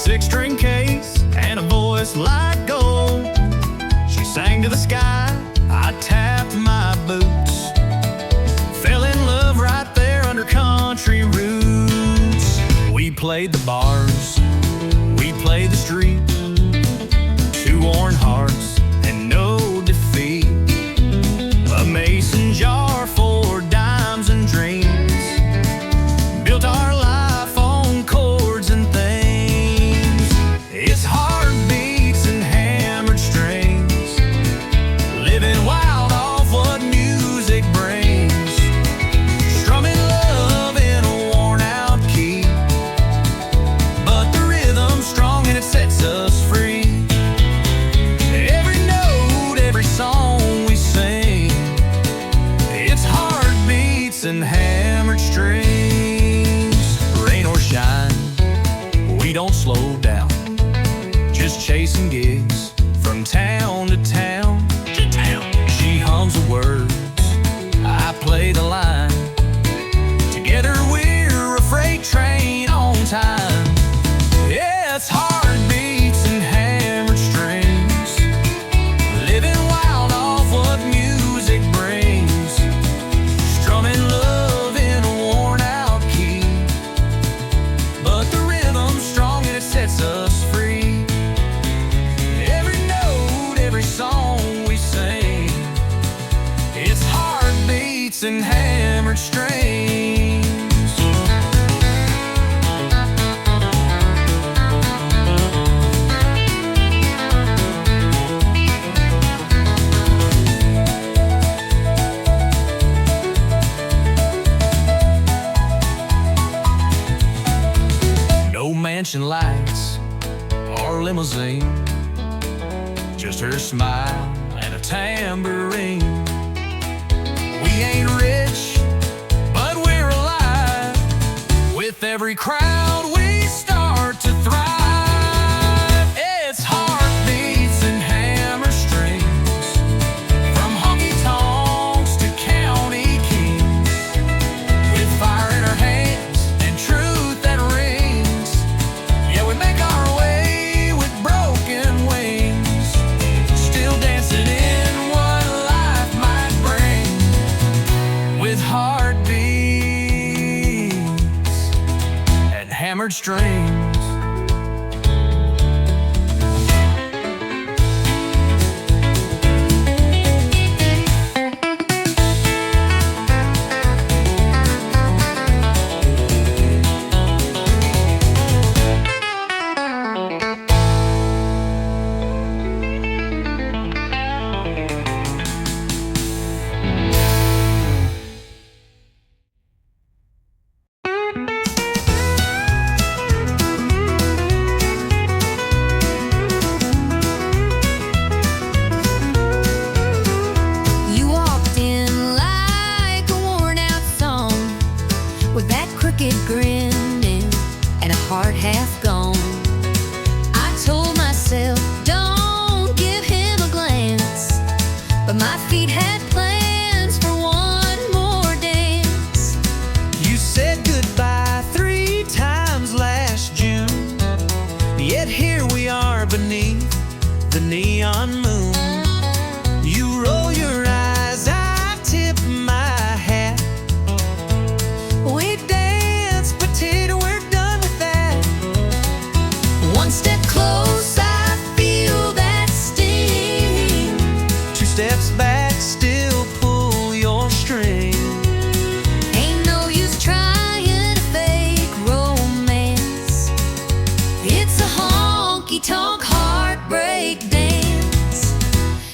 six-string case and a voice like gold. She sang to the sky, I tapped my boots. Fell in love right there under country roots. We played the bars, we played the street. Two worn hearts and no defeat. A mason jar for dimes and dreams. Built our life on chords and things. It's heartbeats and hammered strings. Living wild off what music brings. Strumming love in a worn out key. But the rhythm's strong and it sets us free. Every note, every song we sing. It's heartbeats and hammered strings. Rain or shine, we don't slow down. Just chasing gigs from town to town. She hums the words, I play the line. Together we're a freight train on time. Yeah, it's heartbeats and hammered strings. Living wild off what music brings. Strumming love in a worn out key. But the rhythm's strong and it sets us free. Every note, every song we sing. It's heartbeats and hammered strings. No mansion lights or limousine. Just her smile and a tambourine. We ain't rich, but we're alive. With every crowd we start to thrive. It's heartbeats and hammer strings. From honky-tonks to county kings. With fire in our hands and truth that rings. Yeah, we make our way with broken wings. Still dancing in what life might bring. With heartbeats and hammered strings. You walked in like a worn out song, with that crooked grin and a heart half gone. I told myself, don't give him a glance, but my feet had plans for one more dance. You said goodbye 3 times last June, yet here we are beneath the neon moon. You roll your eyes, I tip my hat. We dance, pretend we're done with that. One step close, I feel that sting. 2 steps back, still pull your string. Ain't no use trying to fake romance. It's a honky-tonk heartbreak dance.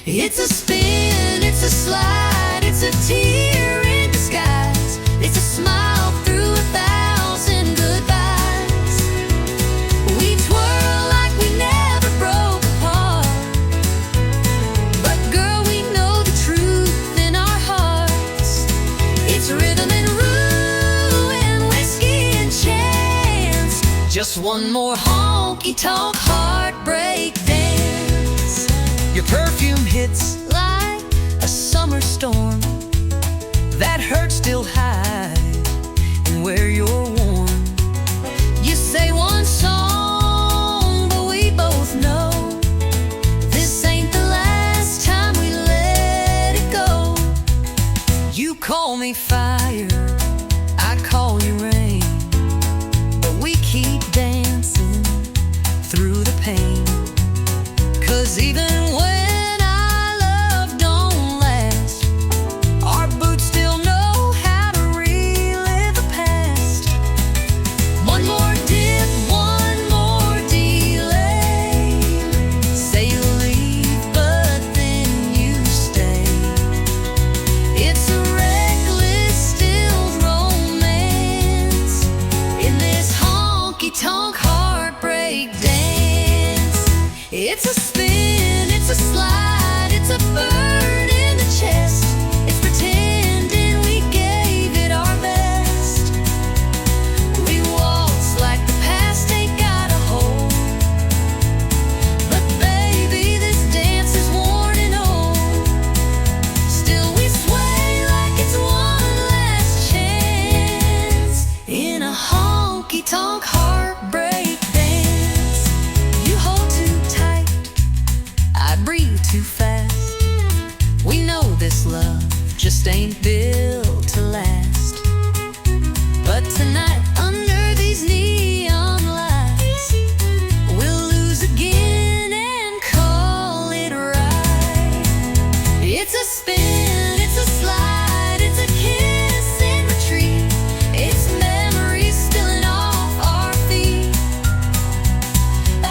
It's a spin, it's a slide, it's a tear in disguise. It's a smile through 1,000 goodbyes. We twirl like we never broke apart. But girl, we know the truth in our hearts. It's rhythm and rue and whiskey and chance. Just one more honky-tonk heartbreak dance. Your perfume hits Like a summer storm. that hurt still hide, and where you're warm. You say one song call me fire, I call you rain, but we keep dancing through the pain. 'Cause even when our love don't last, our boots still know how to relive the past. One more dip, one more delay. Say you leave, but then you stay. It's a reckless, still romance in this honky-tonk heartbreak dance. It's a spin, it's a slide, it's a burn in the chest. It's pretending we gave it our best. We waltz like the past ain't got a hold. But baby, this dance is worn and old. Still we sway like it's one last chance in a honky-tonk heartbreak dance. You hold too tight, I breathe too fast. We know this love just ain't built to last. But tonight, under these neon lights, we'll lose again and call it right. It's a spin, it's a slide, it's a kiss in retreat. It's memories spilling off our feet.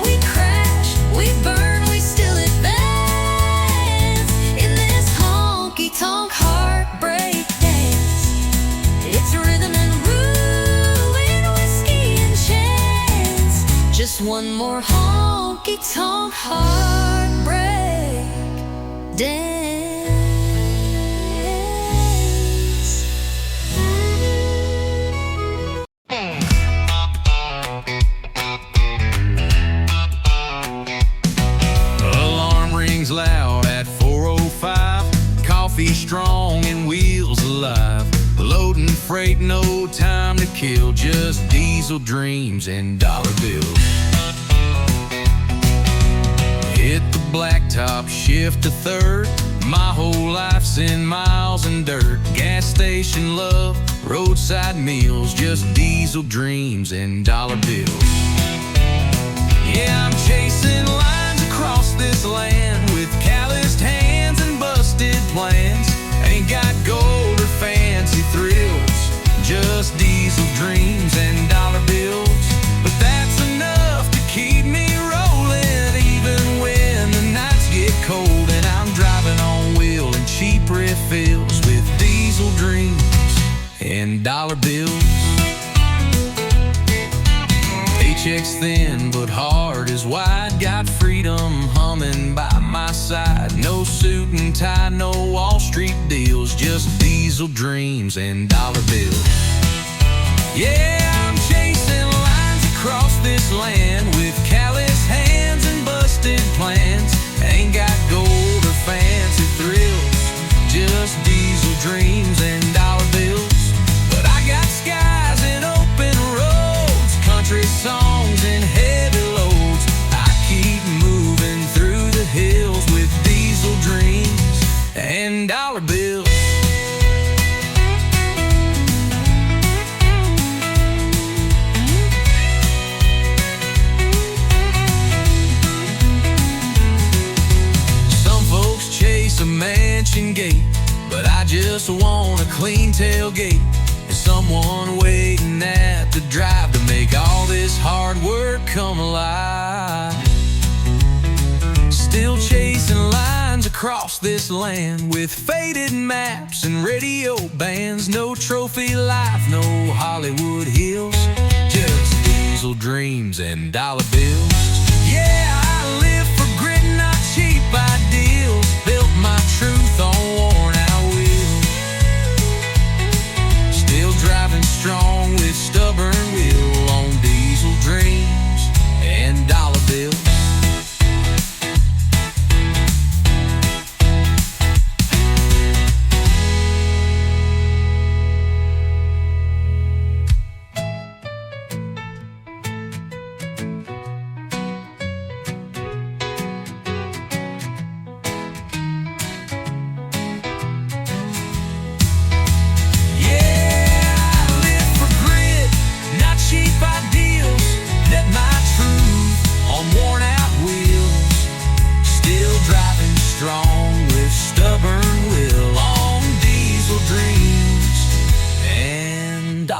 We crash, we burn, we still advance in this honky-tonk heartbreak dance. It's rhythm and ruin, whiskey and chance. Just one more honky-tonk heartbreak dance. Alarm rings loud at 4:05. Coffee strong and wheels alive. Loading freight, no time to kill. Just diesel dreams and dollar bills. Hit the blacktop, shift to third. My whole life's in miles and dirt. Gas station love, roadside meals. Just diesel dreams and dollar bills. Yeah, I'm chasing lines across this land with calloused hands and busted plans. Ain't got gold or fancy thrills, just diesel dreams and dollar bills. But that's enough to keep me rolling, even when the nights get cold and I'm driving on wheel and cheap refills with diesel dreams and dollar bills. Paycheck's thin, but heart is wide. Got freedom humming by my side. No suit and tie, no Wall Street deals. Just diesel dreams and dollar bills. Yeah, I'm chasing lines across this land with callous hands and busted plans. Ain't got gold or fancy thrills, just diesel dreams and dollar bills. But I got skies and open roads, country songs and heavy loads. I keep moving through the hills with diesel dreams and dollar bills. Some folks chase a mansion gate, but I just want a clean tailgate and someone waiting at the drive to make all this hard work come alive. Still chasing lines across this land with faded maps and radio bands. No trophy life, no Hollywood hills, just diesel dreams and dollar bills. Yeah, I live for grit, not cheap ideals. Built my truth on worn out wheels. Still driving strong with stubborn will on diesel dreams and dollar bills.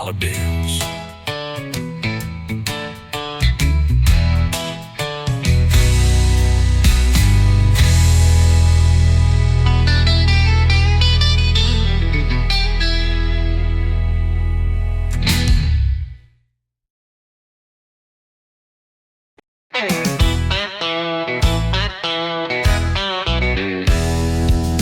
dollar bills.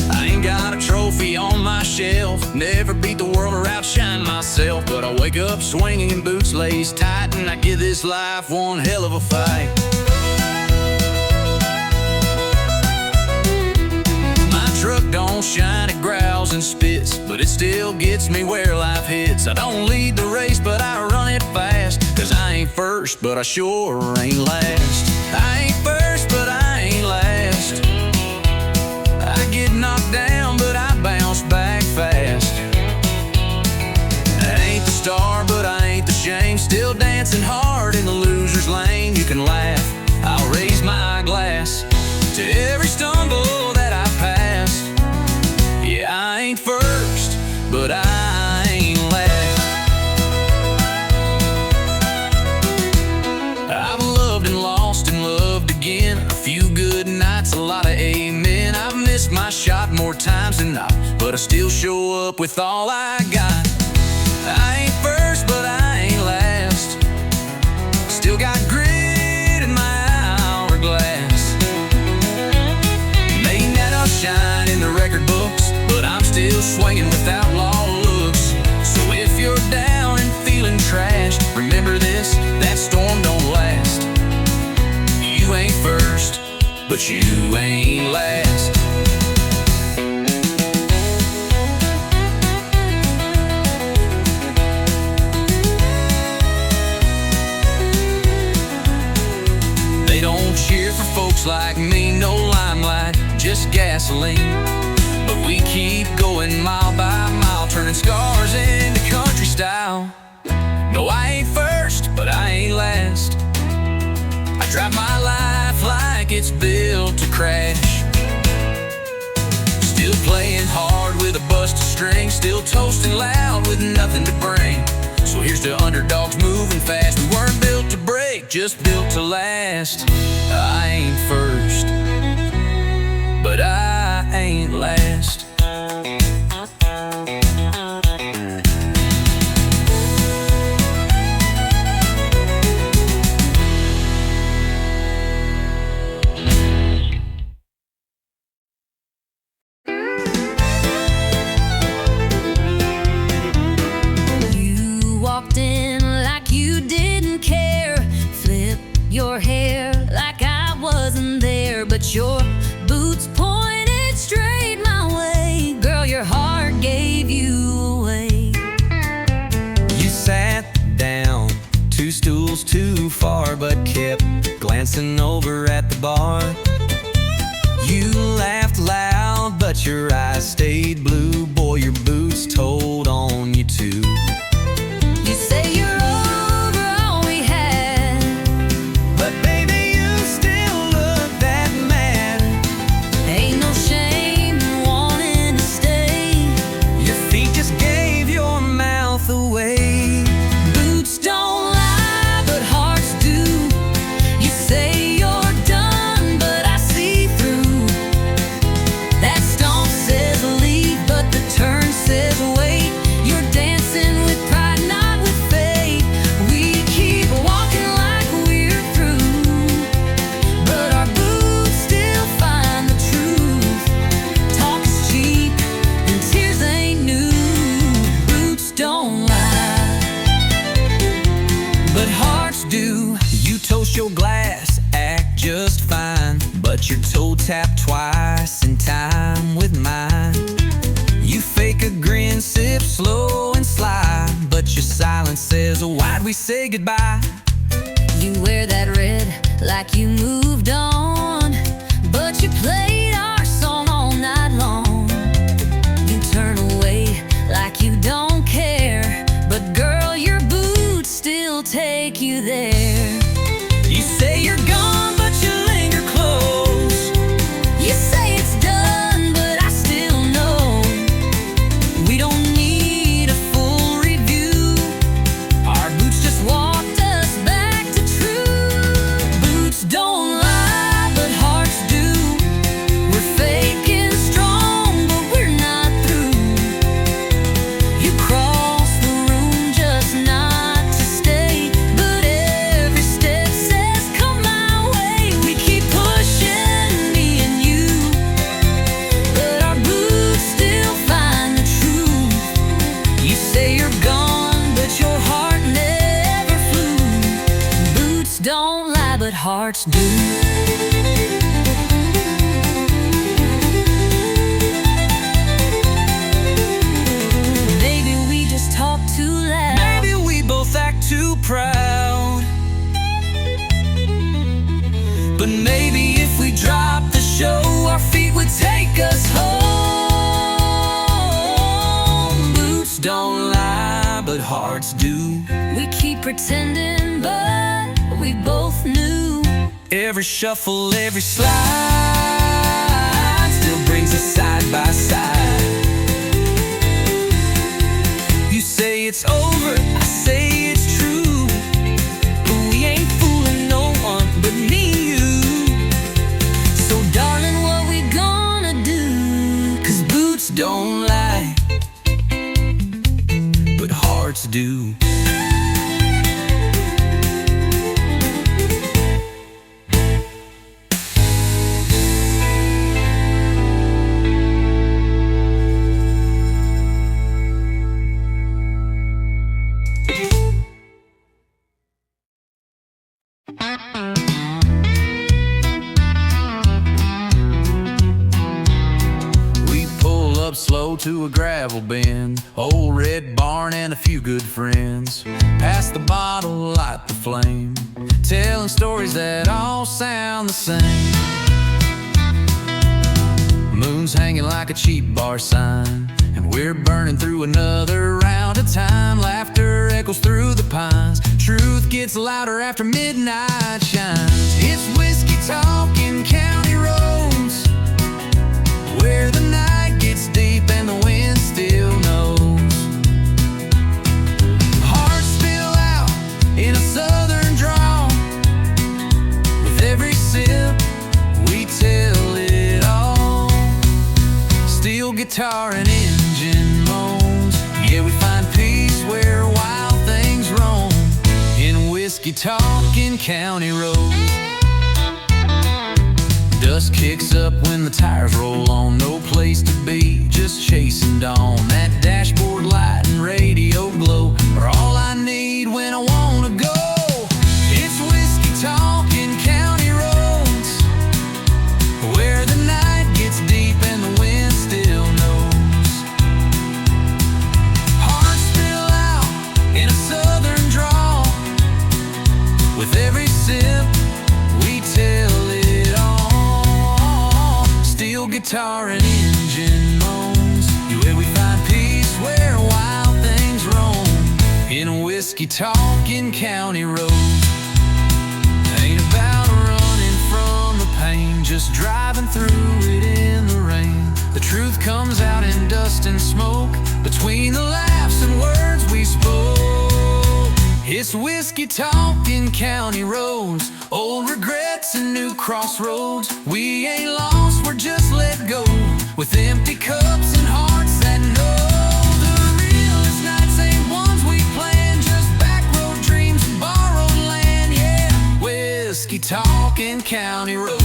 I ain't got a trophy on my shelf, never beat the world or outshine myself, but I wake up swinging in boots laced tight, and I give this life one hell of a fight. My truck don't shine, it growls and spits, but it still gets me where life hits. I don't lead the race, but I run it fast, 'cause I ain't first, but I sure ain't last. I ain't first, but I ain't last. I get knocked down, but I bounce back fast. I ain't the star, but I ain't the shame. Still dancing hard in the loser's lane. You can laugh, I'll raise my glass to every stumble that I passed. Yeah, I ain't first, but I ain't last. I've loved and lost and loved again. A few good nights, a lot of amen. I've missed my shot more times than not, but I still show up with all I got. I ain't first, but I ain't last. Still got grit in my hourglass. May not shine in the record books, but I'm still swinging with outlaw looks. So if you're down and feeling trashed, remember this, that storm don't last. You ain't first, but you ain't last. They don't cheer for folks like me, no limelight, just gasoline. But we keep going mile by mile, turning scars into country style. No, I ain't first, but I ain't last. I drive my life like it's built to crash. Still playing hard with a busted string, still toasting loud with nothing to bring. So here's to underdogs moving fast. We weren't built to break, just built to last. I ain't first, but I ain't last. You walked in like you didn't care, flip your hair like I wasn't there, but your boots pointed straight my way. Girl, your heart gave you away. You sat down, 2 stools too far, but kept glancing over at the bar. You laughed loud, but your eyes stayed blue. Boy, your boots told on you too. You say you're over all we had, But baby, you still look that mad. ain't no shame in wanting to stay. Your feet just gave your mouth away. Boots don't lie, but hearts do. You say you're done, but I see through. That stomp says leave, but the turn says wait. You're dancing with pride, not with fate. We keep walking like we're through, but our boots still find the truth. Talk is cheap and tears ain't new. Boots don't lie, But hearts do. You toast your glass, act just fine, but your toe tapped twice in time with mine. You fake a grin, sip slow and slide, but your silence says, why'd we say goodbye? you wear that red like you moved on, but you played our song all night long. You turn away like you don't care, but girl, your boots still take you there. You say you're gone, but you linger close. You say it's done, but I still know we don't need a full review. hearts do. Maybe we just talk too loud. Maybe we both act too proud. But maybe if we dropped the show, our feet would take us home. Boots don't lie, but hearts do. We keep pretending, but we both knew. Every shuffle, every slide still brings us side by side. You say it's over, I say it's true, but we ain't fooling no one but me and you. So darling, what we gonna do? 'Cause boots don't lie, but hearts do. Slow to a gravel bend, old red barn and a few good friends. Pass the bottle, light the flame, telling stories that all sound the same. Moon's hanging like a cheap bar sign, and we're burning through another round of time. Laughter echoes through the pines, truth gets louder after midnight shines. It's whiskey talking county roads, where the night gets deep and the wind still knows. Hearts spill out in a southern drawl. With every sip we tell it all. Steel guitar and engine moans, yeah, we find peace where wild things roam. In whiskey talking county roads. Dust kicks up when the tires roll on, no place to be, just chasing dawn. That dashboard light and radio glow are all I need when I wanna go. It's whiskey talking county roads, where the night gets deep and the wind still knows. Hearts spill out in a southern drawl. With every sip we tell it all. Steel guitar and engine moans, where we find peace where wild things roam. In whiskey talking county roads. Ain't about running from the pain, just driving through it in the rain. The truth comes out in dust and smoke, between the laughs and words we spoke. It's whiskey talking county roads, old regrets and new crossroads. We ain't lost, we're just let go, with empty cups and hearts that know. The realest nights ain't ones we planned, just back road dreams and borrowed land, yeah. Whiskey talking county roads.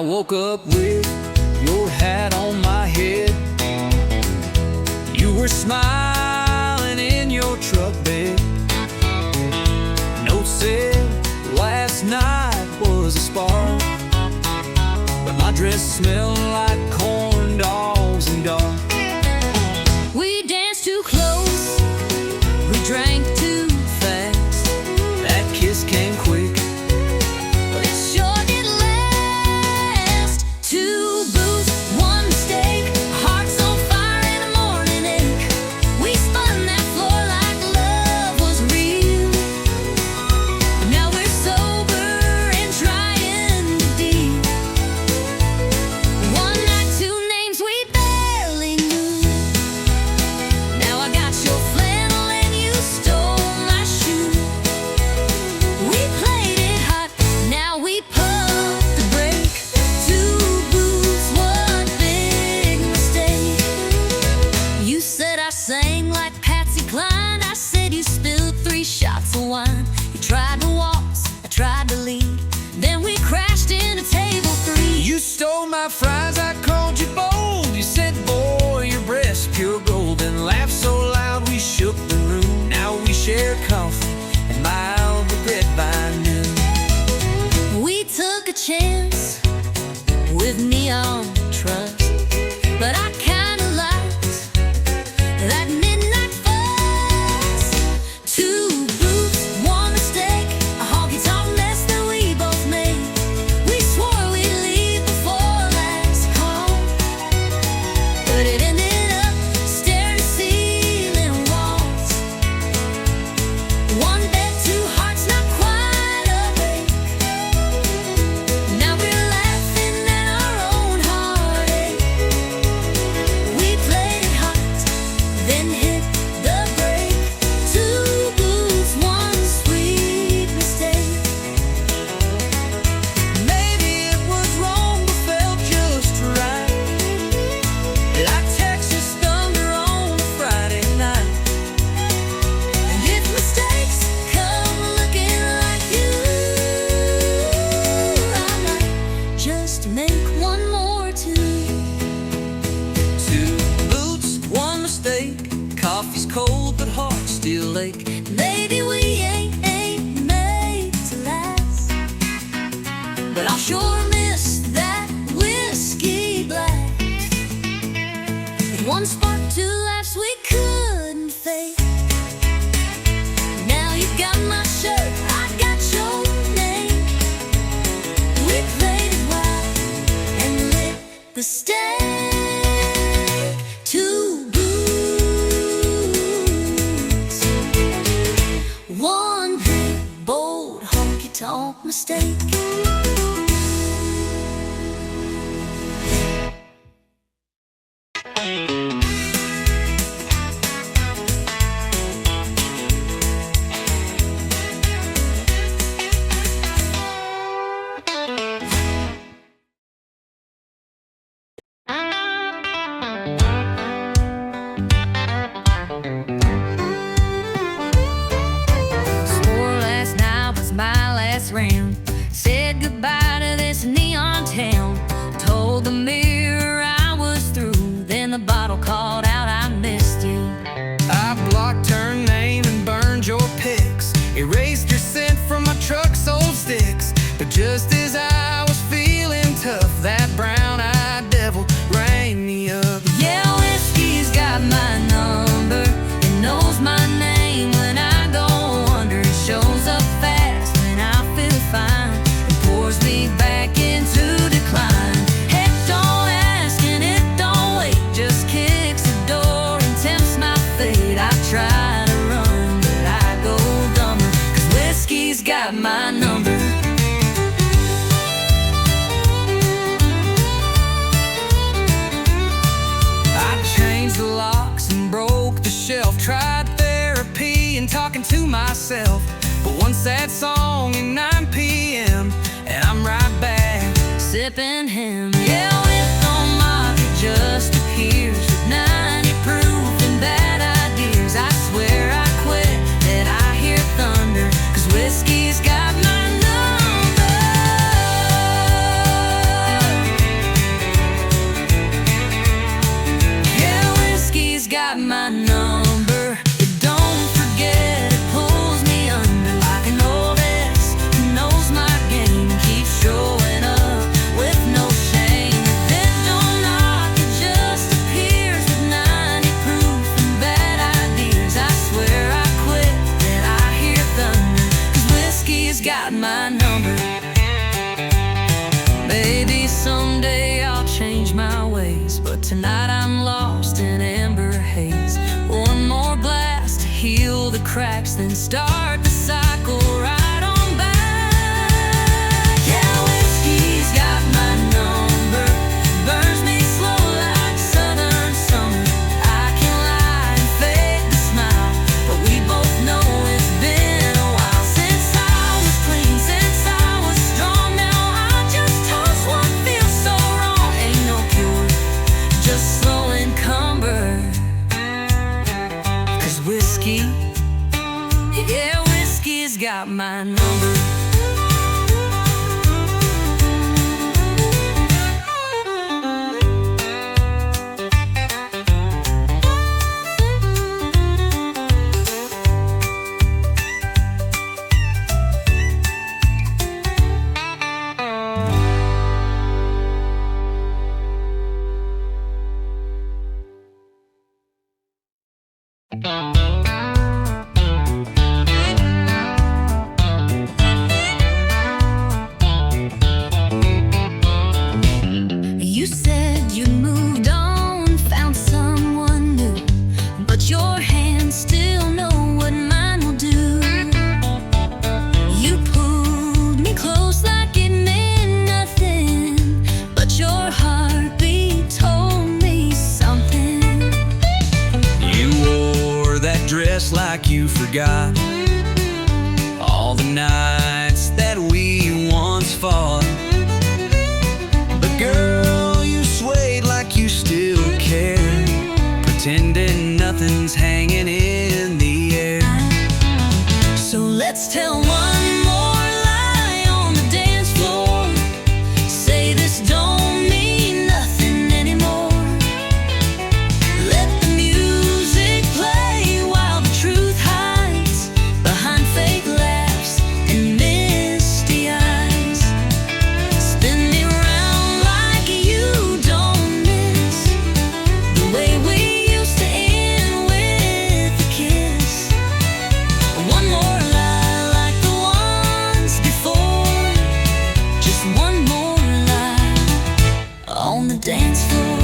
Woke up with your hat on my head. You were smiling in your truck bed. Note said last night was a spark, but my dress smelled like corn dogs and dark. We danced too close, we drank too fast. That kiss came quick, but it sure did last. Two booths, one mistake, hearts on fire and a morning ache. We spun chance with neon trust, but I kinda liked that midnight fuss. Two boots, one mistake, a honky-tonk mess that we both made. We swore we'd leave before last call, but it ended up staring ceiling walls. One bed, two hearts, not quite awake. Now we're laughing at our own heartache. We played it hot, then hit the break. Two blues, one sweet mistake. Maybe it was wrong but felt just right, like Texas thunder on a Friday night. And if mistakes come looking like you, I might just make one more too. Two boots, one mistake. Coffee's cold but hearts still ache. Maybe we ain't made to last, but I'll sure miss that whiskey blast. One spark, two laughs we couldn't fake. Now you got my shirt, I got your name. We played it wild and lit the stake. Two blues, one big bold honky-tonk mistake. Swore last night was my last round. Said goodbye to this neon town. Told the mirror I was through. Then the bottle called out, I missed you. I blocked her name and burned your pics, erased your scent from my truck's old sticks. But just as I was feeling tough, that brown-eyed devil rang me up. Yeah, whiskey's got my number. It knows my name when I go under. It shows up fast when I feel fine. It pours me back into decline. Heck, don't ask and it don't wait. Just kicks the door and tempts my fate. I try to run, but I go dumber, 'cause whiskey's got my number. I changed the locks and broke the shelf, tried therapy and talking to myself. But one sad song at 9 p.m. and I'm right back. Sipping him, yeah, with no market, just appears with 90 proof and bad ideas. I swear I quit that I hear thunder, 'cause whiskey's got my number. Yeah, whiskey's got my number. It don't forget, it pulls me under like an old ex who knows my game, keeps showing up with no shame. Then don't knock, it just appears with 90 proof and bad ideas. I swear I quit that I hear thunder, 'cause whiskey's got my number. Maybe someday I'll change my ways, but tonight I'm lost in amber haze. One more blast to heal the cracks, then start the cycle right on back. Yeah, whiskey's got my number. Burns me slow like southern summer. I can lie and fake the smile, but we both know it's been a while since I was clean, since I was strong. Now I just toss what feels so wrong. Ain't no cure, just slow encumber. 'Cause whiskey, yeah, whiskey forgot all the nights that we once fought. But girl, you swayed like you still care, pretending nothing's hanging in the air. So let's tell one more lie on the dance floor. Say this don't mean nothing anymore. Let the music play while the truth hides behind fake laughs and misty eyes. Spin me round like you don't miss the way we used to end with a kiss. One more lie like the ones before. Just one more lie on the dance floor.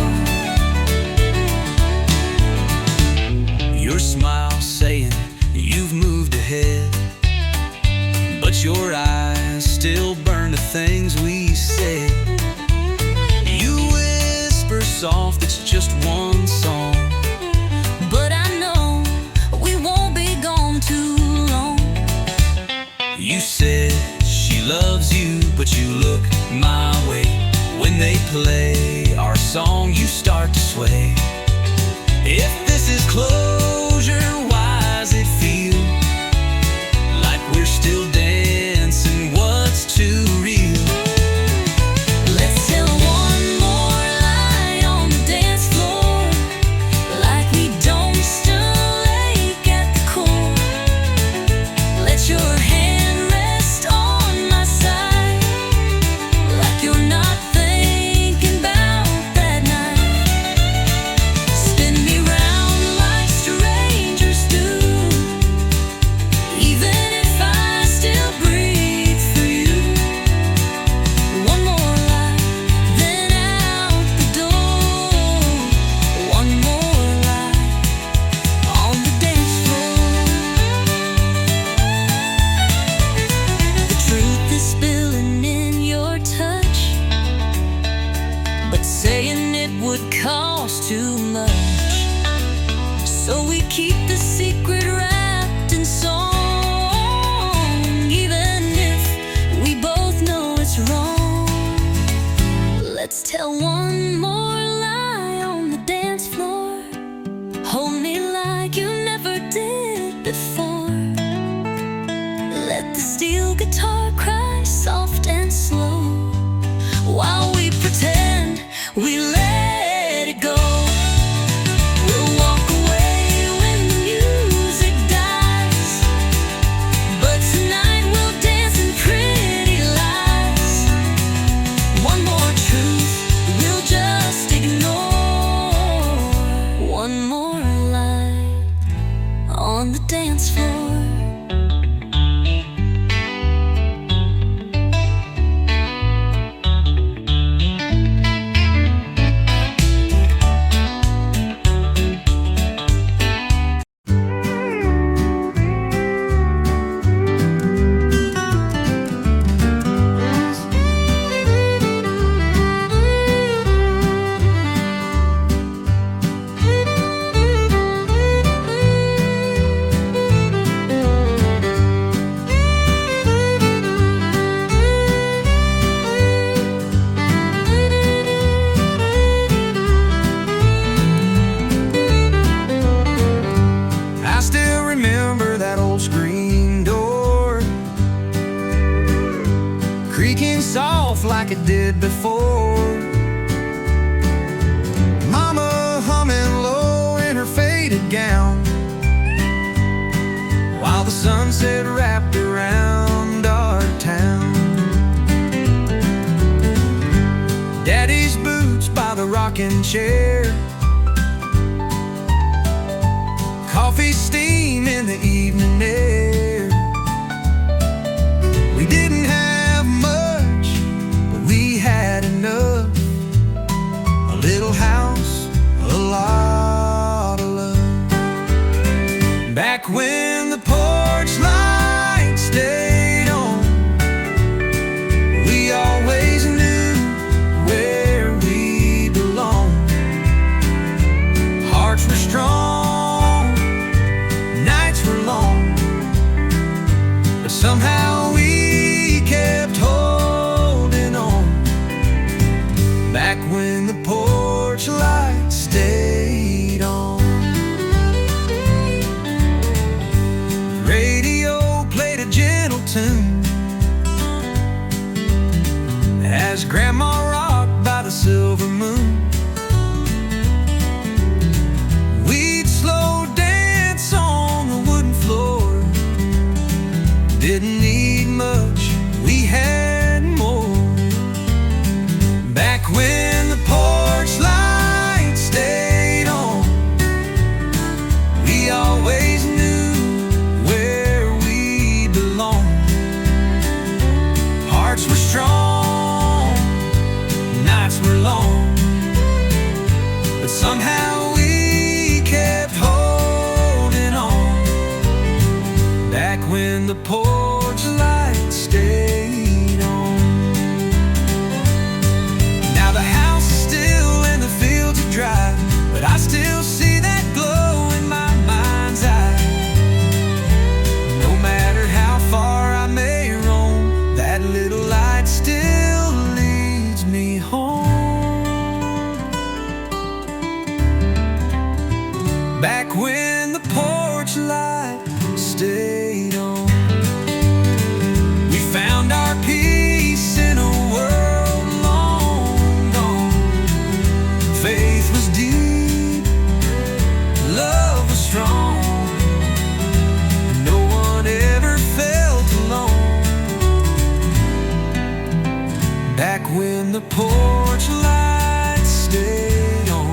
Your smile saying you've moved ahead, but your eyes still burn the things we said. You whisper soft, it's just one song, But I know we won't be gone too long. you said she loves you, but you look my way. When they play our song, you start to sway. If this is closure, why does it feel like we're still dancing? What's too real? Let's tell one more lie on the dance floor, like we don't still ache at the core. Let your hand rest on my side, like you're not thinking about that night. Spin me round like strangers do, even if I still breathe through you. One more lie, then out the door. One more lie on the dance floor. The truth is spilling in your touch, but saying it would cost too much. So we keep the secret wrapped in song, even if we both know it's wrong. Let's tell one more lie on the dance floor. Hold me like you never did before. Let the steel guitar cry soft and slow, while we pretend we let it go. We'll walk away when the music dies, but tonight we'll dance in pretty lies. One more truth we'll just ignore. One more lie on the dance floor. I still remember that old screen door creaking soft like it did before. Mama humming low in her faded gown, while the sunset wrapped around our town. Daddy's boots by the rocking chair, coffee steam in the evening air. We didn't have much, but we had enough. A little house, a lot of love. Back when the porch light stayed on, we always knew where we belonged. Hearts were strong, nights were long, as Grandma rocked by the silver moon. We'd slow dance on the wooden floor. Didn't need much, we had more. Back when the porch light stayed on, we always knew where we belonged. Hearts were strong, nights were long, but somehow we kept holding on. Back when the porch light stayed on. Now the house is still and the fields are dry, but I still see that glow in my mind's eye. No matter how far I may roam, that little light still leads me home. Back when the porch light stayed on, we found our peace in a world long gone. Faith was deep, love was strong. No one ever felt alone. Back when the porch light stayed on.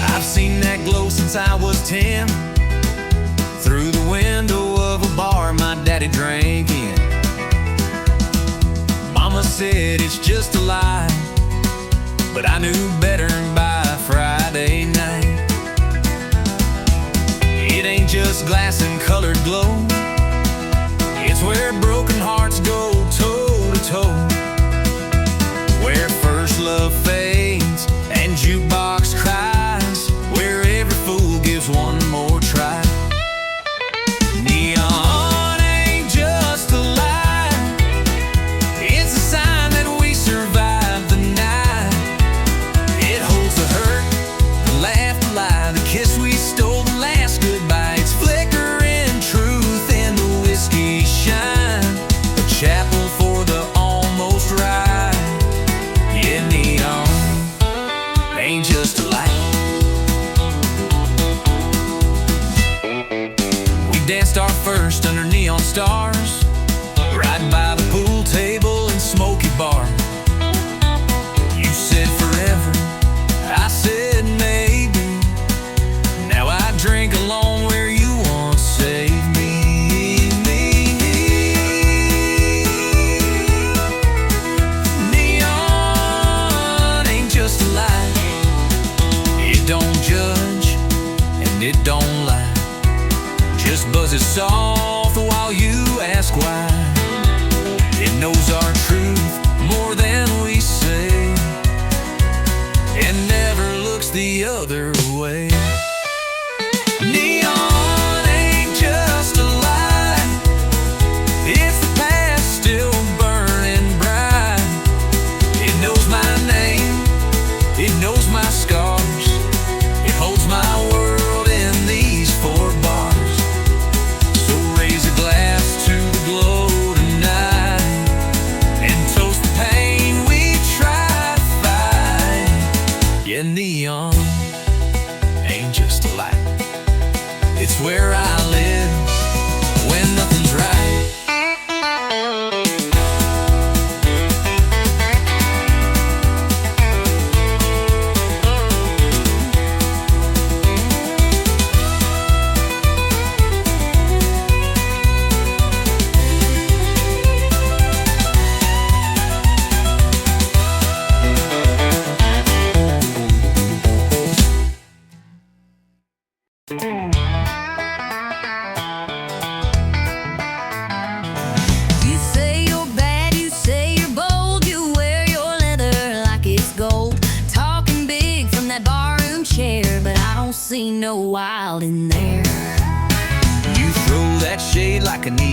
I've seen that glow since I was 10, through the window of a bar my daddy drank in. Mama said it's just a lie, but I knew better by Friday night. It ain't just glass and colored glow, it's where broken hearts go toe to toe, where first love fades and jukebox cries, where every fool gives one more try. Neon ain't just a lie, it's a sign that we survived the night. It holds the hurt, the laugh, the lie, the kiss we stole, the last goodbye. It's flickering truth in the whiskey shine, a chapel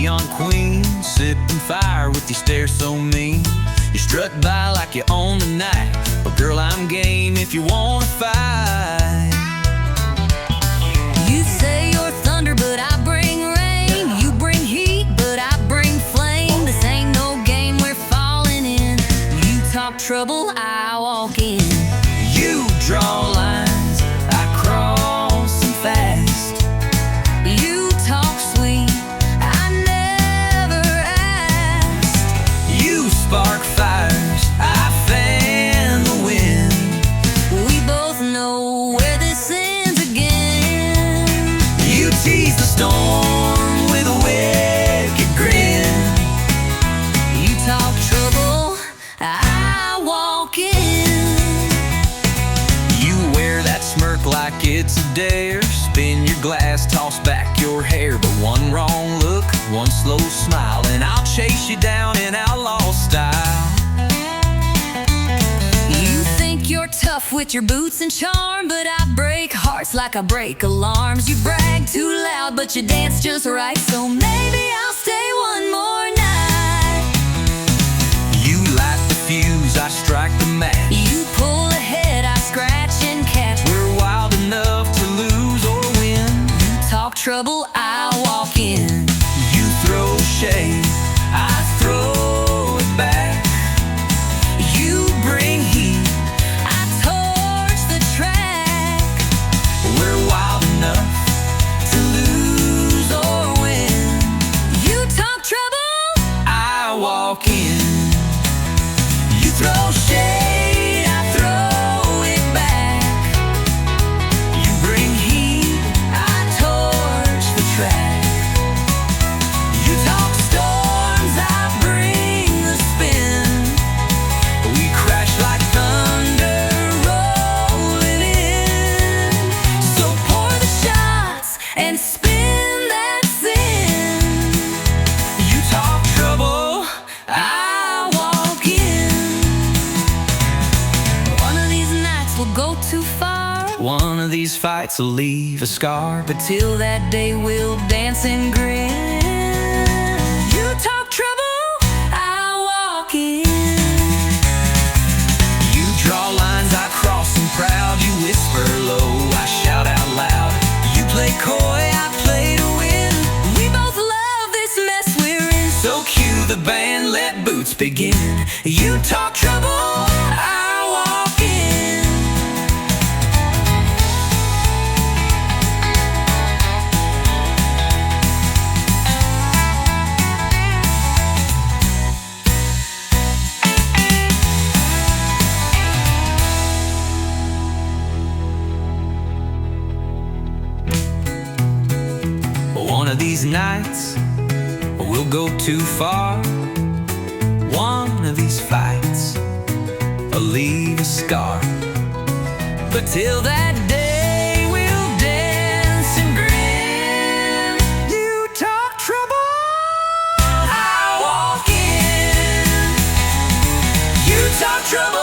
neon queen, sipping fire with your stare so mean. You strut by like you own the night, but girl, I'm game if you wanna fight. You say you're thunder, but I bring rain. You bring heat, but I bring flame. This ain't no game we're falling in. You talk trouble, I walk in. You draw lines, I cross them fast. You talk sweet, I never asked. You spark fires, I fan the wind. We both know where this ends again. You tease the storm with a wicked grin. You talk trouble, I walk in. You wear that smirk like it's a dare. Spin your glass, toss back your hair. But one wrong look, one slow smile, and I'll chase you down in outlaw style. You think you're tough with your boots and charm, but I break hearts like I break alarms. You brag too loud, but you dance just right, so maybe I'll stay one more night. You light the fuse, I strike the match. You pull ahead, I scratch and catch. We're wild enough to lose or win. You talk trouble, I walk in. You throw shade, I throw it back. You bring heat, I torch the track. we're wild enough to lose or win. You talk trouble, I walk in. You throw shade, I throw it back. You bring heat, I torch the track. You talk storms, I bring the spin. We crash like thunder rolling in. so pour the shots and spin that sin. You talk trouble, I walk in. One of these nights we'll go too far, one of these fights will leave a scar. but till that day we'll dance and grin. You talk trouble, I walk in. You draw lines, I cross them proud. You whisper low, I shout out loud. You play coy, I play to win. We both love this mess we're in. So cue the band, let boots begin. You talk trouble, I walk in. One of these nights, we'll go too far. One of these fights, will leave a scar. But till that day, we'll dance and grin. You talk trouble, I walk in. You talk trouble,